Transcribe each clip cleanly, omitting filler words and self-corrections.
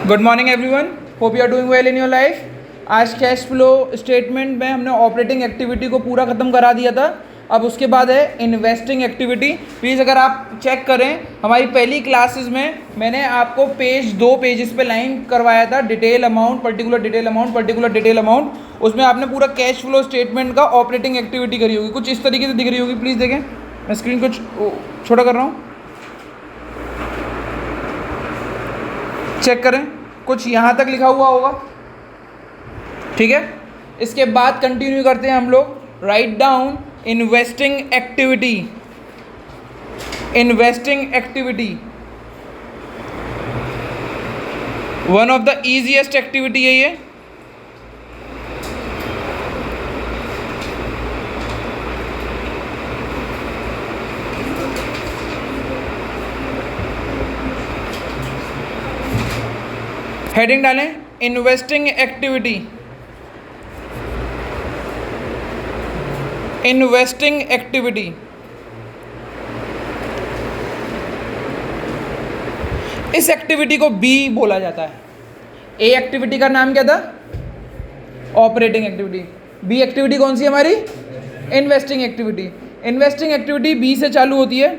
Good morning everyone, hope you are doing well in your life. आज cash flow statement में हमने operating activity को पूरा ख़त्म करा दिया था। अब उसके बाद है इन्वेस्टिंग एक्टिविटी। प्लीज़ अगर आप चेक करें, हमारी पहली क्लासेस में मैंने आपको दो पेजेस पे लाइन करवाया था, detail amount, particular detail amount, particular detail amount. उसमें आपने पूरा कैश फ्लो स्टेटमेंट का ऑपरेटिंग एक्टिविटी करी होगी, कुछ इस तरीके से दिख रही होगी। प्लीज़ देखें, मैं स्क्रीन कुछ छोटा कर रहा हूँ, चेक करें, कुछ यहाँ तक लिखा हुआ होगा। ठीक है, इसके बाद कंटिन्यू करते हैं हम लोग। Write down investing activity. Investing activity one of the easiest activity है ये। हेडिंग डालें इन्वेस्टिंग एक्टिविटी। इन्वेस्टिंग एक्टिविटी इस एक्टिविटी को बी बोला जाता है। ए एक्टिविटी का नाम क्या था? Operating activity. बी एक्टिविटी कौन सी है हमारी? Investing activity. Investing activity b से चालू होती है,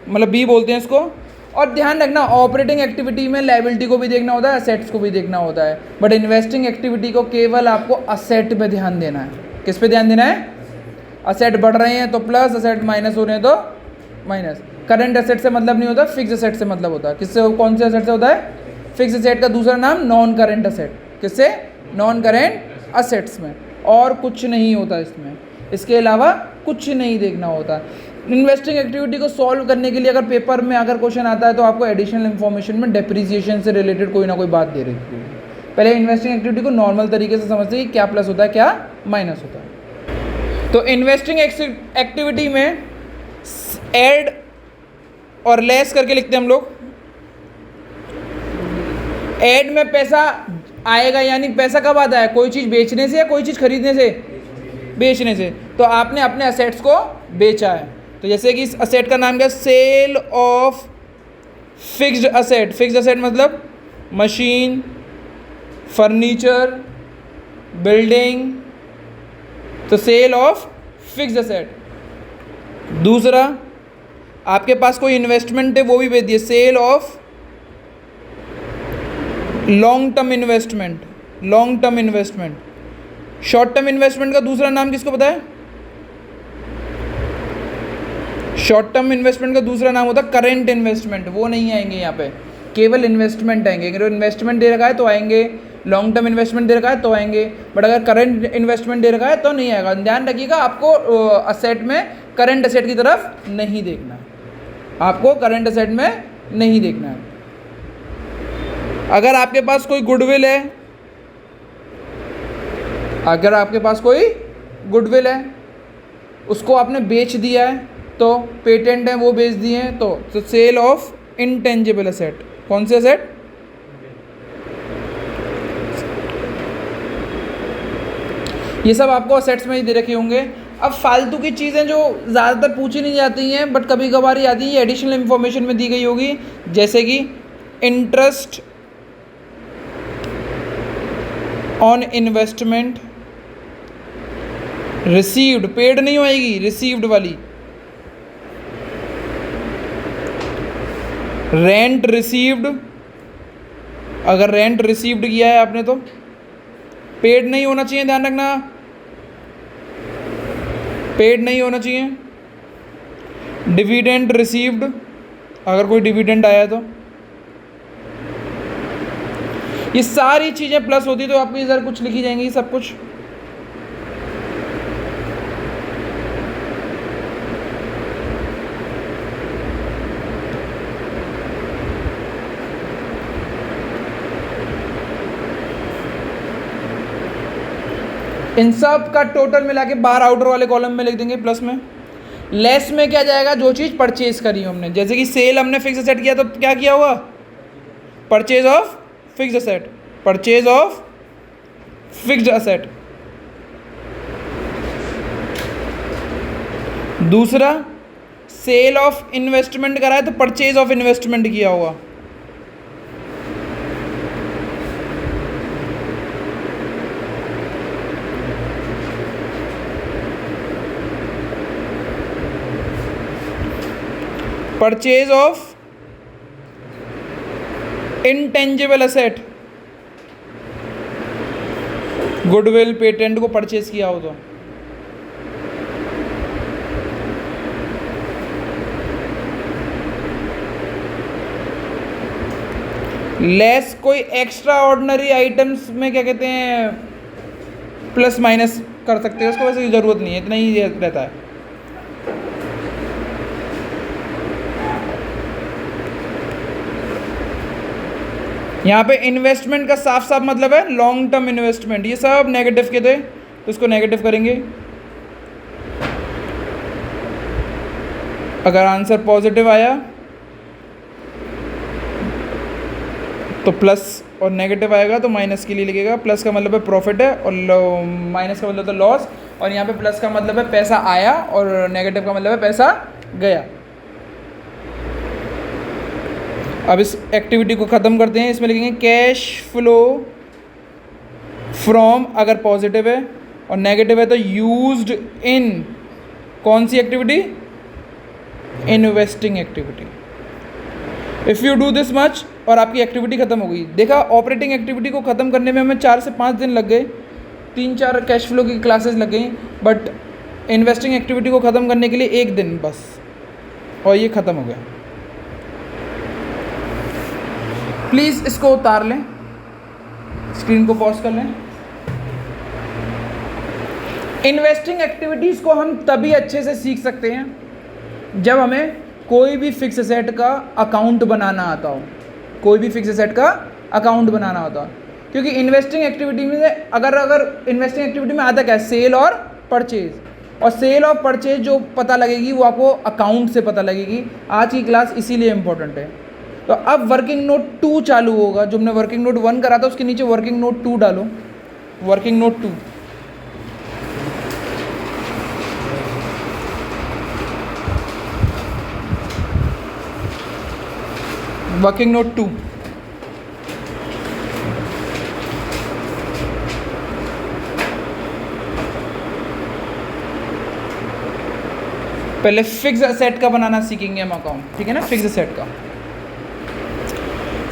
मतलब बी बोलते हैं इसको। और ध्यान रखना, ऑपरेटिंग एक्टिविटी में लायबिलिटी को भी देखना होता है, असेट्स को भी देखना होता है, बट इन्वेस्टिंग एक्टिविटी को केवल आपको असेट पे ध्यान देना है। किस पे ध्यान देना है? असेट बढ़ रहे हैं तो प्लस, असेट माइनस हो रहे हैं तो माइनस। करंट असेट से मतलब नहीं होता, फिक्स असेट से मतलब होता है। किससे, कौन से असेट से होता है? फिक्स असेट का दूसरा नाम नॉन करेंट असेट। किससे? नॉन करेंट असेट्स में। और कुछ नहीं होता इसमें, इसके अलावा कुछ नहीं देखना होता। इन्वेस्टिंग एक्टिविटी को सॉल्व करने के लिए अगर पेपर में अगर क्वेश्चन आता है तो आपको एडिशनल इन्फॉर्मेशन में डेप्रिसिएशन से रिलेटेड कोई ना कोई बात दे रही है। पहले इन्वेस्टिंग एक्टिविटी को नॉर्मल तरीके से समझते हैं, क्या प्लस होता है क्या माइनस होता है। तो इन्वेस्टिंग एक्टिविटी में ऐड और लेस करके लिखते हैं हम लोग। ऐड में पैसा आएगा, यानी पैसा कब आता है? कोई चीज़ बेचने से या कोई चीज़ खरीदने से? बेचने से। तो आपने अपने असेट्स को बेचा है, तो जैसे कि इस असेट का नाम क्या? Sale of fixed asset. Fixed asset मतलब मशीन, फर्नीचर, बिल्डिंग, तो सेल ऑफ फिक्स्ड असेट। दूसरा, आपके पास कोई इन्वेस्टमेंट है वो भी बेच दिए, sale of long term investment. Long term investment. Short term investment का दूसरा नाम किसको पता है? शॉर्ट टर्म इन्वेस्टमेंट का दूसरा नाम होता है करेंट इन्वेस्टमेंट। वो नहीं आएंगे यहाँ पे, केवल इन्वेस्टमेंट आएंगे। अगर इन्वेस्टमेंट दे रखा है तो आएंगे, लॉन्ग टर्म इन्वेस्टमेंट दे रखा है तो आएंगे, बट अगर करंट इन्वेस्टमेंट दे रखा है तो नहीं आएगा। ध्यान रखिएगा, आपको असेट में करंट असेट की तरफ नहीं देखना है, आपको करंट असेट में नहीं देखना है। अगर आपके पास कोई गुडविल है, अगर आपके पास कोई गुडविल है, उसको आपने बेच दिया है, तो पेटेंट है वो बेच दिए हैं, तो सेल ऑफ इंटेंजिबल असेट। कौन से असेट? ये सब आपको असेट्स में ही दे रखे होंगे। अब फालतू की चीज़ें जो ज़्यादातर पूछी नहीं जाती हैं बट कभी कभार ही आती है, एडिशनल इन्फॉर्मेशन में दी गई होगी, जैसे कि interest on investment received. Paid नहीं होएगी, रिसीव्ड वाली। रेंट रिसीव्ड, अगर रेंट रिसीव्ड किया है आपने तो पेड नहीं होना चाहिए, ध्यान रखना, पेड नहीं होना चाहिए। डिविडेंड रिसीव्ड, अगर कोई डिविडेंड आया तो ये सारी चीज़ें प्लस होती तो आपकी इधर कुछ लिखी जाएंगी सब कुछ। इन सब का टोटल मिला के बाहर आउटर वाले कॉलम में लिख देंगे प्लस में। लेस में क्या जाएगा? जो चीज़ परचेज करी हमने, जैसे कि सेल हमने फिक्स असेट किया तो क्या किया हुआ? Purchase of fixed asset. Purchase of fixed asset. दूसरा, सेल ऑफ इन्वेस्टमेंट करा है तो परचेज ऑफ इन्वेस्टमेंट किया होगा। Purchase of intangible asset, goodwill patent को परचेज किया हो तो। लेस कोई एक्स्ट्रा ऑर्डिनरी आइटम्स में क्या कहते हैं, प्लस माइनस कर सकते हैं, उसको वैसे ज़रूरत नहीं है, इतना ही रहता है। यहाँ पे इन्वेस्टमेंट का साफ साफ मतलब है लॉन्ग टर्म इन्वेस्टमेंट, ये सब नेगेटिव के थे तो इसको नेगेटिव करेंगे। अगर आंसर पॉजिटिव आया तो प्लस और नेगेटिव आएगा तो माइनस के लिए लिखेगा। प्लस का मतलब है प्रॉफिट है और माइनस का मतलब तो लॉस, और यहाँ पे प्लस का मतलब है पैसा आया और नेगेटिव का मतलब है पैसा गया। अब इस एक्टिविटी को ख़त्म करते हैं। इसमें लिखेंगे कैश फ्लो फ्रॉम, अगर पॉजिटिव है और नेगेटिव है तो यूज्ड इन कौन सी activity, investing activity. If you do this much और आपकी एक्टिविटी ख़त्म हो गई। देखा, ऑपरेटिंग एक्टिविटी को ख़त्म करने में हमें 4 से 5 दिन लग गए, 3-4 कैश फ्लो की क्लासेस लग गई, बट इन्वेस्टिंग एक्टिविटी को ख़त्म करने के लिए 1 दिन बस, और ये ख़त्म हो गया। प्लीज़ इसको उतार लें, स्क्रीन को पॉज कर लें। इन्वेस्टिंग एक्टिविटीज़ को हम तभी अच्छे से सीख सकते हैं जब हमें कोई भी फिक्स एसेट का अकाउंट बनाना आता हो, कोई भी फिक्स एसेट का अकाउंट बनाना होता है। क्योंकि इन्वेस्टिंग एक्टिविटी में अगर इन्वेस्टिंग एक्टिविटी में आता क्या है, सेल और परचेज, और सेल और परचेज जो पता लगेगी वो आपको अकाउंट से पता लगेगी। आज की क्लास इसीलिए इम्पोर्टेंट है। तो अब वर्किंग नोट 2 चालू होगा। जो हमने वर्किंग नोट 1 करा था उसके नीचे वर्किंग नोट 2 डालो, वर्किंग नोट 2। वर्किंग नोट 2, पहले फिक्स असेट का बनाना सीखेंगे हम अकाउंट, ठीक है ना। फिक्स असेट का,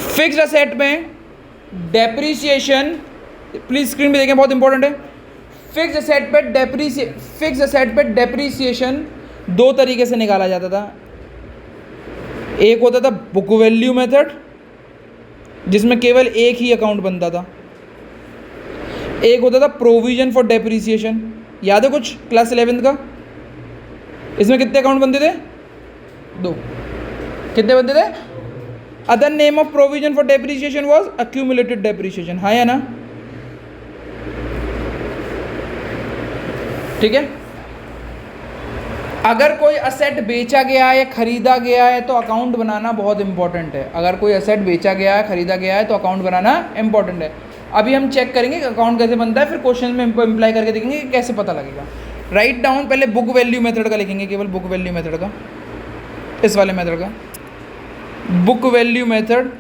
फिक्स असेट में डेप्रीसिएशन, प्लीज स्क्रीन पे देखें, बहुत इंपॉर्टेंट है। फिक्स असेट पे डेप्रीसिएशन 2 तरीके से निकाला जाता था। एक होता था बुक वैल्यू मेथड, जिसमें केवल एक ही अकाउंट बनता था। एक होता था प्रोविजन फॉर डेप्रीसिएशन, याद है कुछ क्लास 11th का, इसमें कितने अकाउंट बनते थे, 2। कितने बनते थे? Other name of provision for depreciation was accumulated depreciation, हाँ या ना, ठीक है। अगर कोई असेट बेचा गया है या खरीदा गया है तो अकाउंट बनाना बहुत इंपॉर्टेंट है। अगर कोई असेट बेचा गया है, खरीदा गया है तो अकाउंट बनाना इंपॉर्टेंट है। अभी हम चेक करेंगे कि अकाउंट कैसे बनता है, फिर क्वेश्चन में इम्प्लाई करके देखेंगे कि कैसे पता लगेगा। राइट डाउन, पहले बुक वैल्यू मेथड का लिखेंगे, केवल बुक वैल्यू मेथड का, इस वाले मेथड का book value method.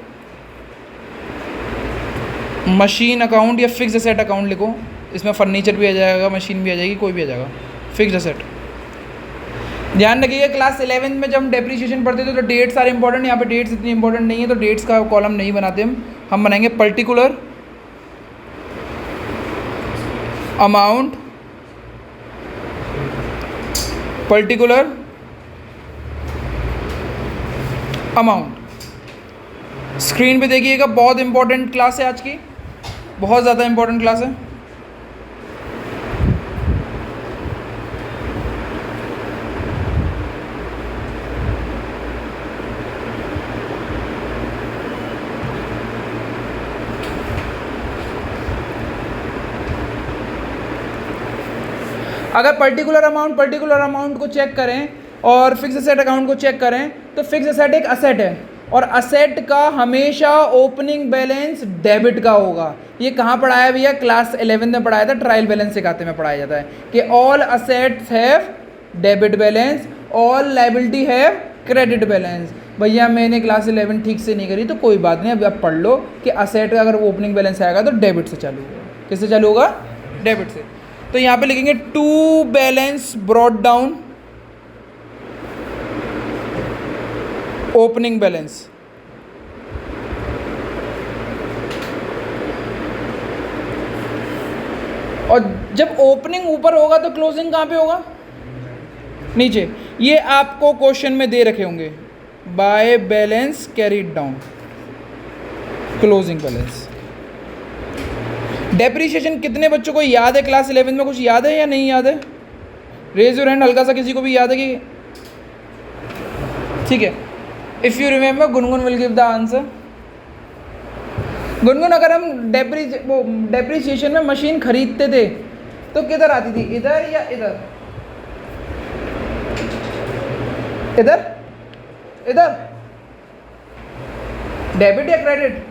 Machine account या फिक्स असेट अकाउंट लिखो, इसमें फर्नीचर भी आ जाएगा, मशीन भी आ जाएगी, कोई भी आ जाएगा। फिक्स असेट, ध्यान रखिएगा क्लास 11th में जब हम डेप्रीसिएशन पढ़ते थे तो डेट्स आर इंपॉर्टेंट। यहाँ पे डेट्स इतनी इंपॉर्टेंट नहीं है तो डेट्स का कॉलम नहीं बनाते हम बनाएंगे particular amount, particular amount. Screen पे देखिएगा, बहुत इंपॉर्टेंट क्लास है आज की, बहुत ज़्यादा इंपॉर्टेंट क्लास है। अगर पर्टिकुलर अमाउंट को चेक करें और फिक्स असेट अकाउंट को चेक करें तो फिक्स असेट एक असेट है और असेट का हमेशा ओपनिंग बैलेंस डेबिट का होगा। ये कहाँ पढ़ाया भैया? क्लास 11 में पढ़ाया था, ट्रायल बैलेंस सिखाते में पढ़ाया जाता है कि all assets have debit balance, all liability have credit balance. भैया मैंने क्लास 11 ठीक से नहीं करी तो कोई बात नहीं, अभी आप पढ़ लो कि असेट का अगर ओपनिंग बैलेंस आएगा तो डेबिट से चालू होगा। किससे चालू होगा? डेबिट से। तो यहाँ पे लिखेंगे to balance brought down, opening balance. और जब ओपनिंग ऊपर होगा तो क्लोजिंग कहाँ पे होगा? नीचे। ये आपको क्वेश्चन में दे रखे होंगे, by balance carried down, closing balance. Depreciation कितने बच्चों को याद है? क्लास 11 में कुछ याद है या नहीं याद है? रेज योर हैंड, हल्का सा किसी को भी याद है कि? ठीक है, if you remember Gungun will give the answer. Gungun, अगर हम डेप्रीशिएशन में मशीन खरीदते थे तो किधर आती थी, इधर या इधर? इधर? इधर? डेबिट या क्रेडिट?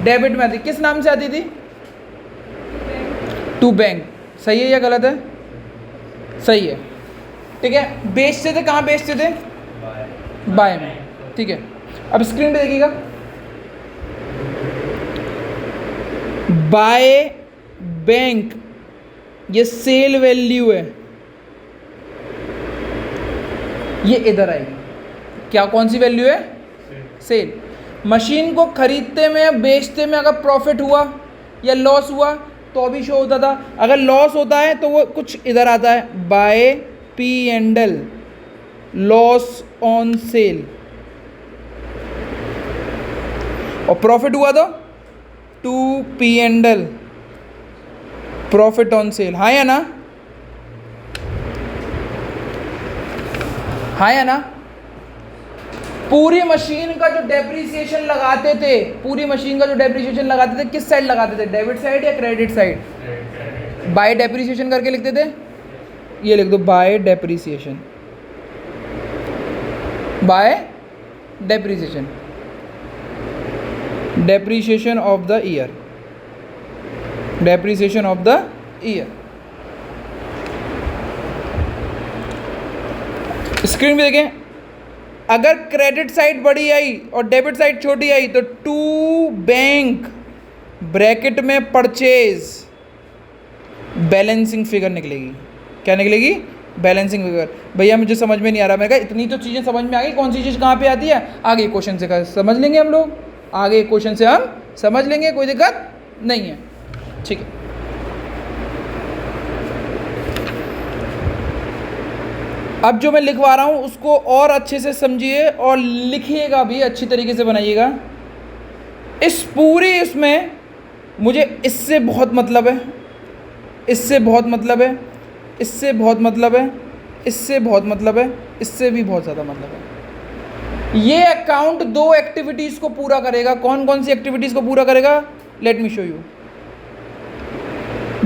डेबिट में आती। किस नाम से आती थी? To bank. सही है या गलत है? सही है। ठीक है, बेचते थे कहाँ बेचते थे? बाय में। ठीक है, अब स्क्रीन पे देखिएगा, बाय बैंक ये सेल वैल्यू है, ये इधर आएगी। क्या, कौन सी वैल्यू है? सेल। मशीन को खरीदते में या बेचते में अगर प्रॉफिट हुआ या लॉस हुआ तो अभी शो होता था। अगर लॉस होता है तो वो कुछ इधर आता है, by P and L, loss on sale. और प्रॉफिट हुआ तो to P and L, profit on sale. हाँ या ना? हाँ या ना? पूरी मशीन का जो डेप्रिसिएशन लगाते थे, पूरी मशीन का जो डेप्रिसिएशन लगाते थे किस साइड लगाते थे? डेबिट साइड या क्रेडिट साइड? बाय डेप्रिसिएशन करके लिखते थे। ये लिख दो, bye depreciation, bye depreciation, depreciation of the year, depreciation of the year. Screen पे देखें, अगर क्रेडिट साइड बड़ी आई और डेबिट साइड छोटी आई तो टू बैंक ब्रैकेट में परचेज बैलेंसिंग फिगर निकलेगी। क्या निकलेगी? Balancing figure. भैया मुझे समझ में नहीं आ रहा। मैं कहा इतनी तो चीज़ें समझ में आ गई, कौन सी चीज़ कहाँ पे आती है आगे क्वेश्चन से समझ लेंगे हम लोग, आगे क्वेश्चन से हम समझ लेंगे, कोई दिक्कत नहीं है। ठीक है, अब जो मैं लिखवा रहा हूँ उसको और अच्छे से समझिए और लिखिएगा भी, अच्छी तरीके से बनाइएगा। इस पूरी इसमें मुझे इससे बहुत मतलब है, इससे बहुत मतलब है, इससे बहुत मतलब है, इससे बहुत मतलब है, इससे भी बहुत ज़्यादा मतलब है। ये अकाउंट दो एक्टिविटीज़ को पूरा करेगा। कौन कौन सी एक्टिविटीज़ को पूरा करेगा? Let me show you.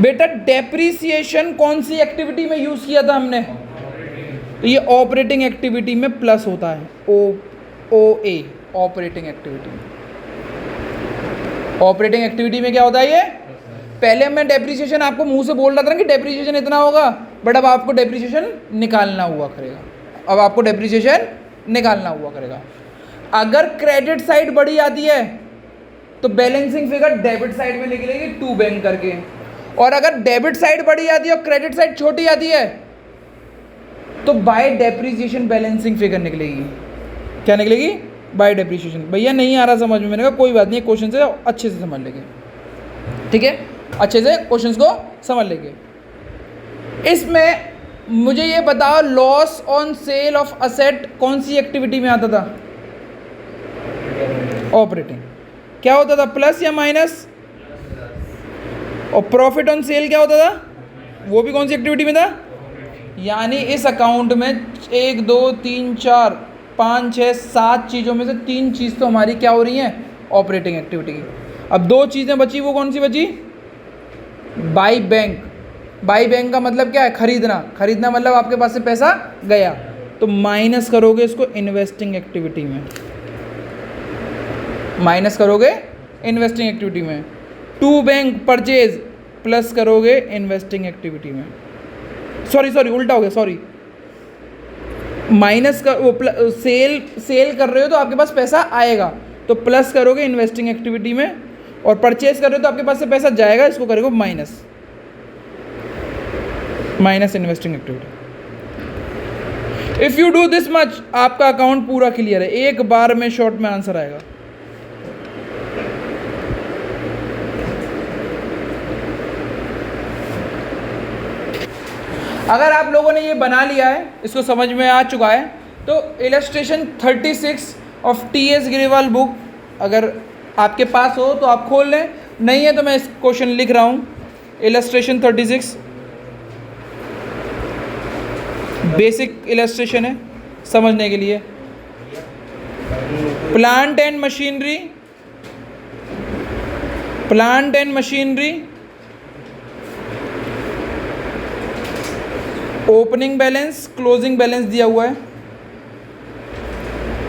बेटा डेप्रीसिएशन कौन सी एक्टिविटी में यूज़ किया था हमने? तो ये ऑपरेटिंग एक्टिविटी में प्लस होता है, ओ ए, ऑपरेटिंग एक्टिविटी में। ऑपरेटिंग एक्टिविटी में क्या होता है? ये पहले मैं डेप्रीसिएशन आपको मुंह से बोल रहा था ना कि डेप्रीसिएशन इतना होगा, बट अब आपको डेप्रीसिएशन निकालना हुआ करेगा। अब आपको डेप्रीसिएशन निकालना हुआ करेगा। अगर क्रेडिट साइड बड़ी आती है तो बैलेंसिंग फिगर डेबिट साइड में निकलेगी, टू बैंक करके। और अगर डेबिट साइड बड़ी आती है और क्रेडिट साइड छोटी आती है तो बाय डेप्रीसिएशन बैलेंसिंग फिगर निकलेगी। क्या निकलेगी? By depreciation. भैया नहीं आ रहा समझ में? मैंने कहा कोई बात नहीं, क्वेश्चन से अच्छे से समझ लेंगे। ठीक है, अच्छे से क्वेश्चंस को समझ लेंगे। इसमें मुझे ये बताओ, loss on cell of asset कौन सी एक्टिविटी में आता था? ऑपरेटिंग। क्या होता था? प्लस या माइनस? और प्रॉफिट ऑन सेल क्या होता था? वो भी कौन सी एक्टिविटी में था? यानी इस अकाउंट में 1 2 3 4 5 6 7 चीज़ों में से 3 चीज़ तो हमारी क्या हो रही हैं? ऑपरेटिंग एक्टिविटी की। अब 2 चीज़ें बची, वो कौन सी बची? By bank. बाई बैंक का मतलब क्या है? खरीदना। खरीदना मतलब आपके पास से पैसा गया, तो माइनस करोगे इसको इन्वेस्टिंग एक्टिविटी में, माइनस करोगे इन्वेस्टिंग एक्टिविटी में। टू बैंक परचेज प्लस करोगे इन्वेस्टिंग एक्टिविटी में। सॉरी उल्टा हो गया, सॉरी। माइनस का वो सेल कर रहे हो तो आपके पास पैसा आएगा, तो प्लस करोगे इन्वेस्टिंग एक्टिविटी में, और परचेज कर रहे हो तो आपके पास से पैसा जाएगा, इसको करोगे minus, minus investing activity. If you do this much आपका अकाउंट पूरा क्लियर है, एक बार में शॉर्ट में आंसर आएगा। अगर आप लोगों ने ये बना लिया है, इसको समझ में आ चुका है, तो illustration 36 of T.S.. Grewal book अगर आपके पास हो तो आप खोल लें, नहीं है तो मैं इस क्वेश्चन लिख रहा हूँ। इलस्ट्रेशन 36 बेसिक इलस्ट्रेशन है समझने के लिए। Plant and machinery opening balance closing balance दिया हुआ है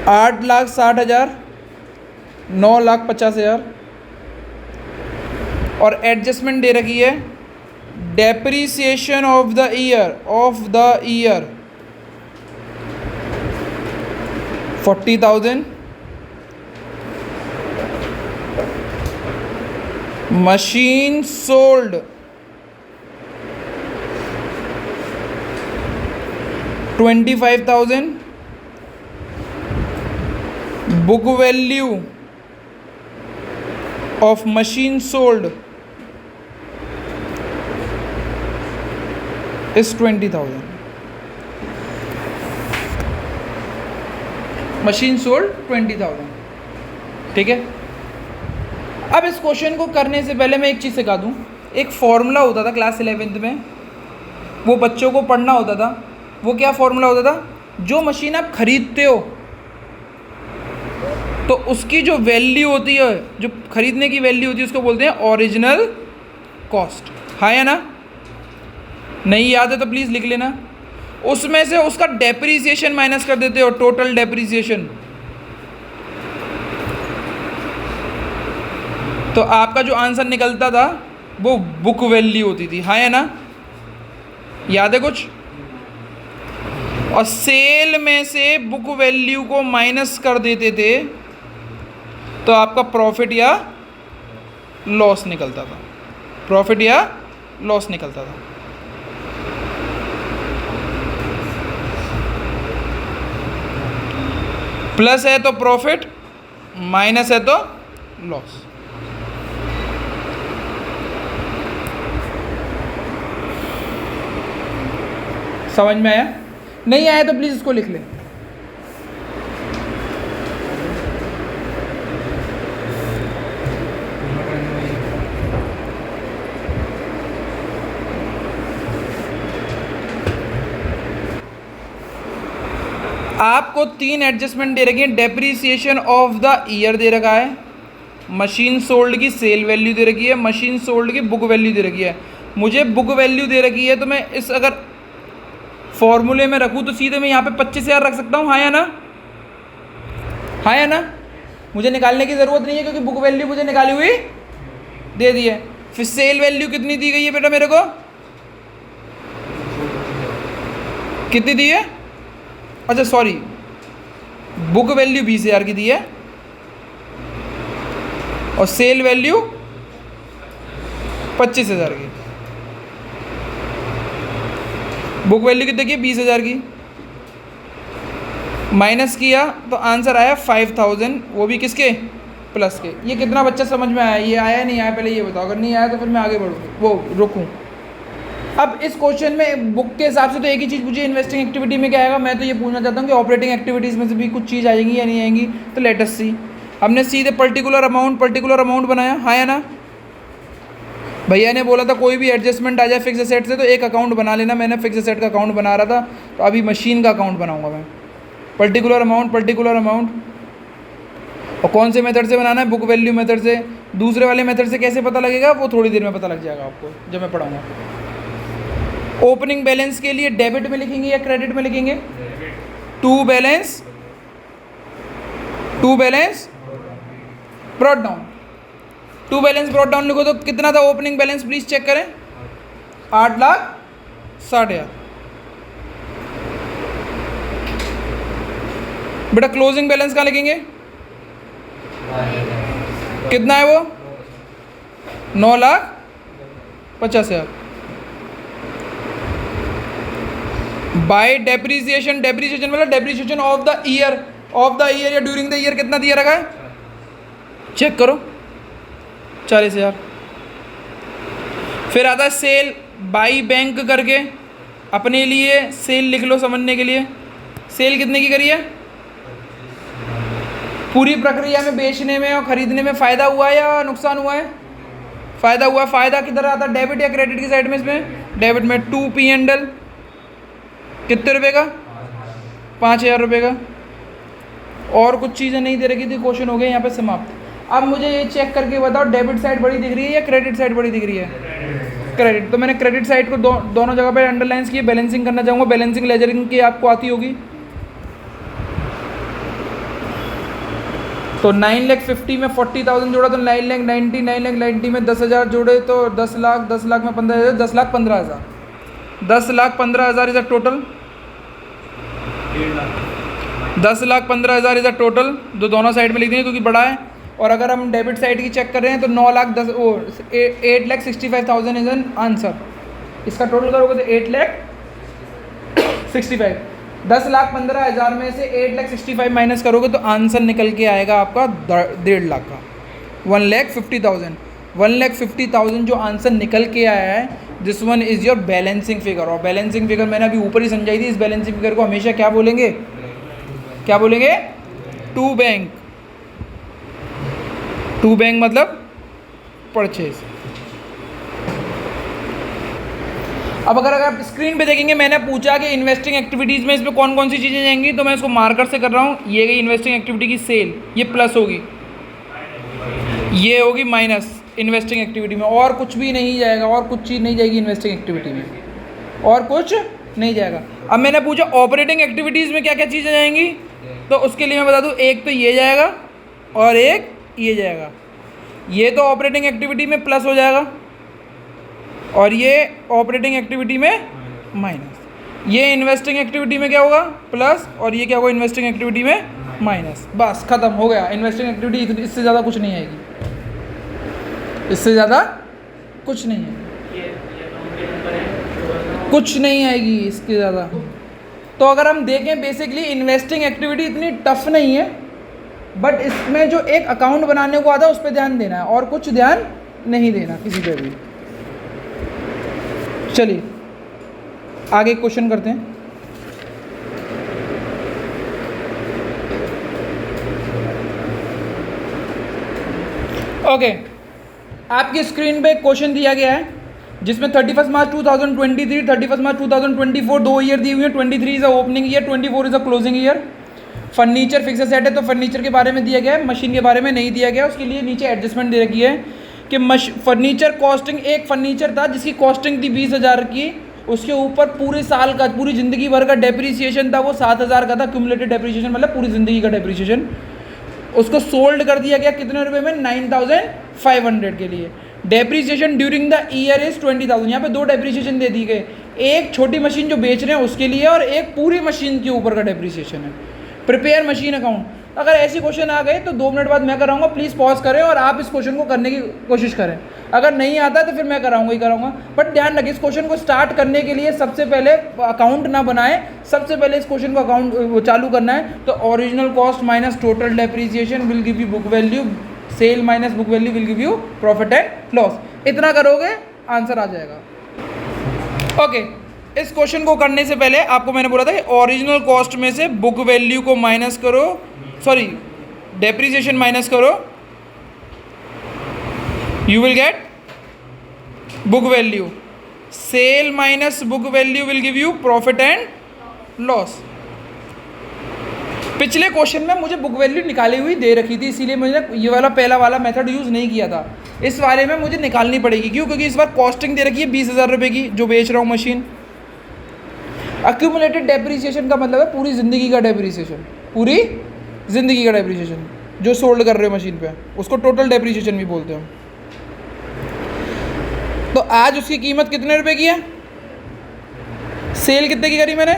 8,60,000, 9,50,000 और एडजस्टमेंट दे रखी है depreciation of the year 40,000, machine sold 25,000, book value of machine sold is 20,000। Machine sold 20,000, ठीक है। अब इस क्वेश्चन को करने से पहले मैं एक चीज़ सिखा दूं। एक फॉर्मूला होता था क्लास 11th में, वो बच्चों को पढ़ना होता था। वो क्या फॉर्मूला होता था? जो मशीन आप खरीदते हो तो उसकी जो वैल्यू होती है, जो खरीदने की वैल्यू होती है, उसको बोलते हैं ओरिजिनल कॉस्ट। हाँ या ना? नहीं याद है तो प्लीज़ लिख लेना। उसमें से उसका डेप्रीसिएशन माइनस कर देते हो, टोटल डेप्रीसिएशन, तो आपका जो आंसर निकलता था वो बुक वैल्यू होती थी। हाँ या ना? याद है कुछ? और सेल में से बुक वैल्यू को माइनस कर देते थे तो आपका प्रॉफिट या लॉस निकलता था। प्रॉफिट या लॉस निकलता था। प्लस है तो प्रॉफिट, माइनस है तो लॉस। समझ में आया? नहीं आया तो प्लीज़ इसको लिख लें। आपको 3 एडजस्टमेंट दे रखी है। डेप्रीसिएशन ऑफ द ईयर दे रखा है, मशीन सोल्ड की सेल वैल्यू दे रखी है, मशीन सोल्ड की बुक वैल्यू दे रखी है। मुझे बुक वैल्यू दे रखी है तो मैं इस अगर फॉर्मूले में रखूँ तो सीधे मैं यहाँ पे 25,000 रख सकता हूँ। हाँ या ना? हाँ या ना? मुझे निकालने की ज़रूरत नहीं है क्योंकि बुक वैल्यू मुझे निकाली हुई दे दी है। फिर सेल वैल्यू कितनी दी गई है बेटा मेरे को? कितनी दी है? अच्छा सॉरी, बुक वैल्यू 20,000 की दी है और सेल वैल्यू 25,000 की। बुक वैल्यू कितने की? 20,000 की। माइनस किया तो आंसर आया 5,000, वो भी किसके? प्लस के। ये कितना बच्चा समझ में आया? ये आया नहीं आया पहले ये बताओ। अगर नहीं आया तो फिर मैं आगे बढ़ूँ, वो रुकूँ। अब इस क्वेश्चन में बुक के हिसाब से तो एक ही चीज़ पूछी, इन्वेस्टिंग एक्टिविटी में क्या आएगा। मैं तो ये पूछना चाहता हूँ कि ऑपरेटिंग एक्टिविटीज़ में से भी कुछ चीज़ आएंगी या नहीं आएंगी। तो लेट अस सी। हमने सीधे पर्टिकुलर अमाउंट बनाया। हाँ या ना? भैया ने बोला था कोई भी एडजस्टमेंट आ जाए फिक्स एसेट से तो एक अकाउंट बना लेना। मैंने फिक्स एसेट का अकाउंट बना रहा था, तो अभी मशीन का अकाउंट बनाऊंगा मैं। Particular amount. और कौन से मेथड से बनाना है? बुक वैल्यू मेथड से। दूसरे वाले मेथड से कैसे पता लगेगा? वो थोड़ी देर में पता लग जाएगा आपको जब मैं पढ़ाऊँगा। ओपनिंग बैलेंस के लिए डेबिट में लिखेंगे या क्रेडिट में लिखेंगे? To balance brought down. To balance brought down लिखो तो कितना था ओपनिंग बैलेंस? प्लीज चेक करें। 8,60,000। बेटा क्लोजिंग बैलेंस कहाँ लिखेंगे? कितना है वो? 9,50,000। बाय डेप्रीसिएशन, डेप्रीसिएशन मतलब depreciation of the year, of the year या ड्यूरिंग द ईयर कितना दिया रखा है, चेक करो 40,000। फिर आता है सेल बाई बैंक करके, अपने लिए सेल लिख लो समझने के लिए। सेल कितने की करी है, पूरी प्रक्रिया में बेचने में और खरीदने में फ़ायदा हुआ है या नुकसान हुआ है, फ़ायदा हुआ। फ़ायदा किधर आता है, डेबिट या क्रेडिट की साइड में, इसमें डेबिट में 2 P&L कितने रुपए का, 5,000 रुपये का। और कुछ चीज़ें नहीं दे रखी थी, क्वेश्चन हो गए यहाँ पे समाप्त। अब मुझे ये चेक करके बताओ डेबिट साइड बड़ी दिख रही है या क्रेडिट साइड बड़ी दिख रही है, क्रेडिट। तो मैंने क्रेडिट साइड को दोनों जगह पे अंडरलाइंस किए। बैलेंसिंग करना चाहूँगा, बैलेंसिंग लेजरिंग की आपको आती होगी। तो 9,50,000 में 40,000 जोड़ा तो 9,90,000, 9,90,000 में 10,000 जोड़े तो 10 लाख, 10 लाख में 15,000, 10,15,000, 10,15,000 is a total, 10,15,000 is a total. जो दोनों साइड में लिख देंगे क्योंकि बड़ा है। और अगर हम डेबिट साइड की चेक कर रहे हैं तो 8,65,000 इज़ एन आंसर। इसका टोटल करोगे तो 8,65,000, 10,15,000 में से 8,65,000 माइनस करोगे तो आंसर निकल के आएगा आपका 1.5 लाख का, 1,50,000। 1,50,000 जो आंसर निकल के आया है, this one is your balancing figure. और बैलेंसिंग फिगर मैंने अभी ऊपर ही समझाई थी। इस बैलेंसिंग फिगर को हमेशा क्या बोलेंगे, क्या बोलेंगे, टू बैंक। टू बैंक मतलब परचेज। अब अगर आप स्क्रीन पे देखेंगे, मैंने पूछा कि इन्वेस्टिंग एक्टिविटीज़ में इसमें कौन कौन सी चीज़ें जाएंगी, तो मैं इसको मार्कर से कर रहा हूँ। ये गई इन्वेस्टिंग एक्टिविटी की सेल, ये प्लस होगी, ये होगी माइनस इन्वेस्टिंग एक्टिविटी में। और कुछ भी नहीं जाएगा, और कुछ चीज़ नहीं जाएगी इन्वेस्टिंग एक्टिविटी में, और कुछ नहीं जाएगा। अब मैंने पूछा ऑपरेटिंग एक्टिविटीज़ में क्या क्या चीज़ें जाएंगी, तो उसके लिए मैं बता दूँ, एक तो ये जाएगा और एक ये जाएगा। ये तो ऑपरेटिंग एक्टिविटी में प्लस हो जाएगा और ये ऑपरेटिंग एक्टिविटी में माइनस। ये इन्वेस्टिंग एक्टिविटी में क्या होगा, प्लस, और ये क्या होगा इन्वेस्टिंग एक्टिविटी में माइनस। बस खत्म हो गया इन्वेस्टिंग एक्टिविटी। इससे ज़्यादा कुछ नहीं आएगी, इससे ज़्यादा कुछ नहीं है, कुछ नहीं आएगी इसके ज़्यादा। तो अगर हम देखें बेसिकली इन्वेस्टिंग एक्टिविटी इतनी टफ नहीं है, बट इसमें जो एक अकाउंट बनाने को आता है उस पर ध्यान देना है और कुछ ध्यान नहीं देना किसी पे भी। चलिए आगे क्वेश्चन करते हैं। ओके, आपकी स्क्रीन पे क्वेश्चन दिया गया है जिसमें 31 मार्च 2023, 31 मार्च 2024 दो ईयर दी हुई है। 23 is a opening year, 24 is a closing year. Furniture fix set है तो फर्नीचर के बारे में दिया गया है, मशीन के बारे में नहीं दिया गया। उसके लिए नीचे एडजस्टमेंट दे रखी है कि फर्नीचर कॉस्टिंग, एक फर्नीचर था जिसकी कॉस्टिंग थी 20,000 की, उसके ऊपर पूरे साल का, पूरी ज़िंदगी भर का डेप्रीसिएशन था वो 7,000 का था। क्यूमुलेटेड डेप्रीसिएशन मतलब पूरी ज़िंदगी का डेप्रीसिएशन। उसको सोल्ड कर दिया गया कितने रुपए में, 9,500 के लिए। Depreciation during the year is 20,000। यहाँ पे दो डेप्रीसिएशन दे दी गए, एक छोटी मशीन जो बेच रहे हैं उसके लिए और एक पूरी मशीन के ऊपर का डेप्रीसिएशन है। Prepare machine account. अगर ऐसी क्वेश्चन आ गए तो 2 मिनट बाद मैं कराऊंगा, प्लीज़ पॉज करें और आप इस क्वेश्चन को करने की कोशिश करें। अगर नहीं आता तो फिर मैं कराऊंगा ही कराऊंगा। बट ध्यान रखिए, इस क्वेश्चन को स्टार्ट करने के लिए सबसे पहले अकाउंट ना बनाए, सबसे पहले इस क्वेश्चन को अकाउंट चालू करना है। तो original cost minus total depreciation will give you book value, sale minus book value will give you profit and loss. इतना करोगे आंसर आ जाएगा। ओके, इस क्वेश्चन को करने से पहले आपको मैंने बोला था कि ओरिजिनल कॉस्ट में से बुक वैल्यू को माइनस करो, सॉरी डेप्रीसिएशन माइनस करो, you will get book value. Sale minus book value will give you profit and loss. पिछले क्वेश्चन में मुझे बुक वैल्यू निकाली हुई दे रखी थी, इसीलिए मुझे ये वाला पहला वाला मेथड यूज़ नहीं किया था। इस वाले में मुझे निकालनी पड़ेगी, क्यों? क्योंकि इस बार कॉस्टिंग दे रखी है 20,000 रुपये की जो बेच रहा हूँ मशीन। अक्यूमुलेटेड डेप्रीसिएशन का मतलब है पूरी ज़िंदगी का डेप्रीसिएशन, पूरी ज़िंदगी का डेप्रीसिएशन जो सोल्ड कर रहे हो मशीन पे, उसको टोटल डेप्रीसिएशन भी बोलते हैं। तो आज उसकी कीमत कितने रुपए की है? सेल कितने की करी मैंने?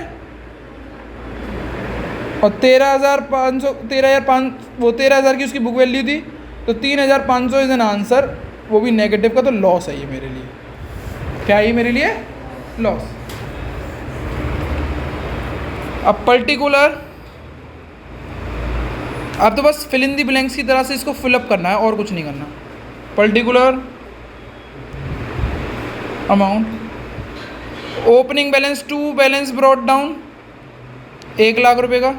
और 13,000 की उसकी बुक वैल्यू थी, तो 3,500 इज एन आंसर। वो भी नेगेटिव का, तो लॉस है ये मेरे लिए। क्या है ये मेरे लिए? लॉस। अब पर्टिकुलर, अब तो बस फिल इन दी ब्लैंक्स की तरह से इसको फिलअप करना है और कुछ नहीं करना। Particular amount, opening balance 2, balance brought down 1 lakh रुपए का,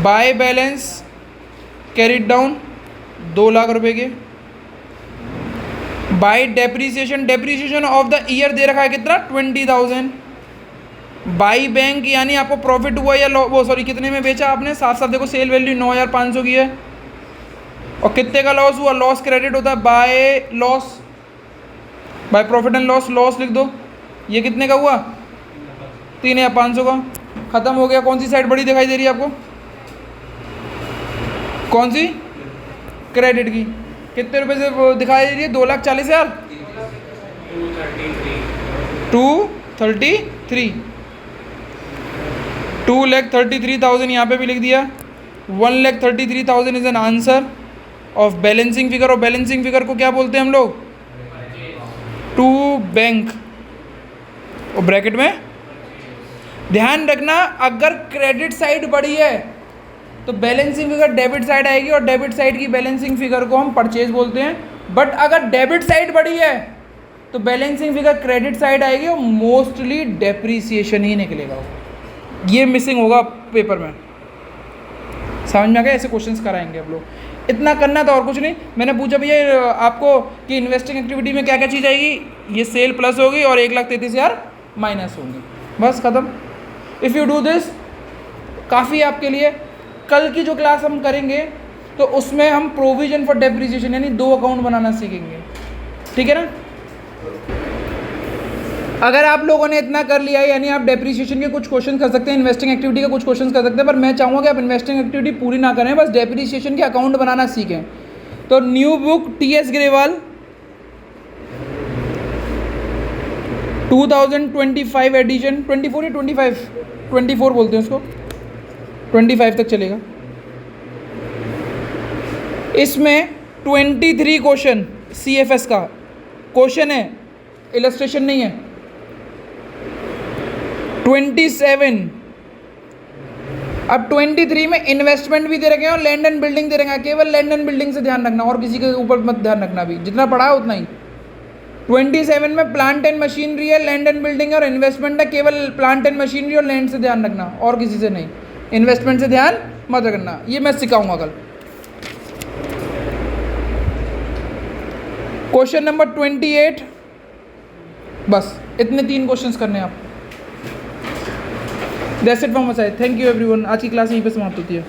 by balance carried down 2 lakh रुपए के, by depreciation, depreciation of the year दे रखा है कितना 20,000, बाई बैंक यानी आपको प्रॉफिट हुआ या वो सॉरी कितने में बेचा आपने, साथ साथ देखो सेल वैल्यू 9,500 की है, और कितने का लॉस हुआ, लॉस क्रेडिट होता है by loss, by profit and loss, loss लिख दो, ये कितने का हुआ 3,500 का, खत्म हो गया। कौन सी साइड बड़ी दिखाई दे रही है आपको, कौन सी, क्रेडिट की, कितने रुपए से दिखाई दे रही है, 2,40,000, 233, 2,33,000 यहाँ पे भी लिख दिया। 1,33,000 is an answer of balancing figure, और बैलेंसिंग फिगर को क्या बोलते हैं हम लोग, टू बैंक, और ब्रैकेट में ध्यान रखना अगर क्रेडिट साइड बड़ी है तो बैलेंसिंग फिगर डेबिट साइड आएगी, और डेबिट साइड की बैलेंसिंग फिगर को हम परचेज बोलते हैं। बट अगर डेबिट साइड बड़ी है तो बैलेंसिंग फिगर क्रेडिट साइड आएगी और मोस्टली डेप्रीसिएशन ही निकलेगा, ये मिसिंग होगा पेपर में। समझ में आ गया, ऐसे क्वेश्चंस कराएंगे आप लोग, इतना करना था और कुछ नहीं। मैंने पूछा भैया आपको कि इन्वेस्टिंग एक्टिविटी में क्या क्या चीज़ आएगी, ये सेल प्लस होगी और 1,33,000 माइनस होंगी, बस खत्म। इफ़ यू डू दिस काफ़ी आपके लिए। कल की जो क्लास हम करेंगे तो उसमें हम प्रोविजन फॉर डेप्रिसिएशन यानी 2 अकाउंट बनाना सीखेंगे, ठीक है ना। अगर आप लोगों ने इतना कर लिया है यानी आप डेप्रिसिएशन के कुछ क्वेश्चन कर सकते हैं, इन्वेस्टिंग एक्टिविटी के कुछ क्वेश्चन कर सकते हैं, पर मैं चाहूँगा कि आप इन्वेस्टिंग एक्टिविटी पूरी ना करें, बस डेप्रिसिएशन के अकाउंट बनाना सीखें। तो new book TS Grewal 2025 edition, 24 या 24 बोलते हैं उसको, 25 तक चलेगा। इसमें 23 क्वेश्चन CFS का क्वेश्चन है, इलस्ट्रेशन नहीं है। 27, अब 23 में इन्वेस्टमेंट भी दे रखे हैं और लैंड एंड बिल्डिंग दे रखे हैं, केवल लैंड एंड बिल्डिंग से ध्यान रखना और किसी के ऊपर मत ध्यान रखना, भी जितना पढ़ा है उतना ही। 27 में प्लांट एंड मशीनरी है, लैंड एंड बिल्डिंग है और इन्वेस्टमेंट है, केवल प्लांट एंड मशीनरी और लैंड से ध्यान रखना और किसी से नहीं, इन्वेस्टमेंट से ध्यान मत रखना, ये मैं सिखाऊंगा कल। क्वेश्चन नंबर 28, बस इतने 3 क्वेश्चंस करने हैं आप। That's it from my side, thank you everyone. आज की क्लास यहीं पे समाप्त होती है।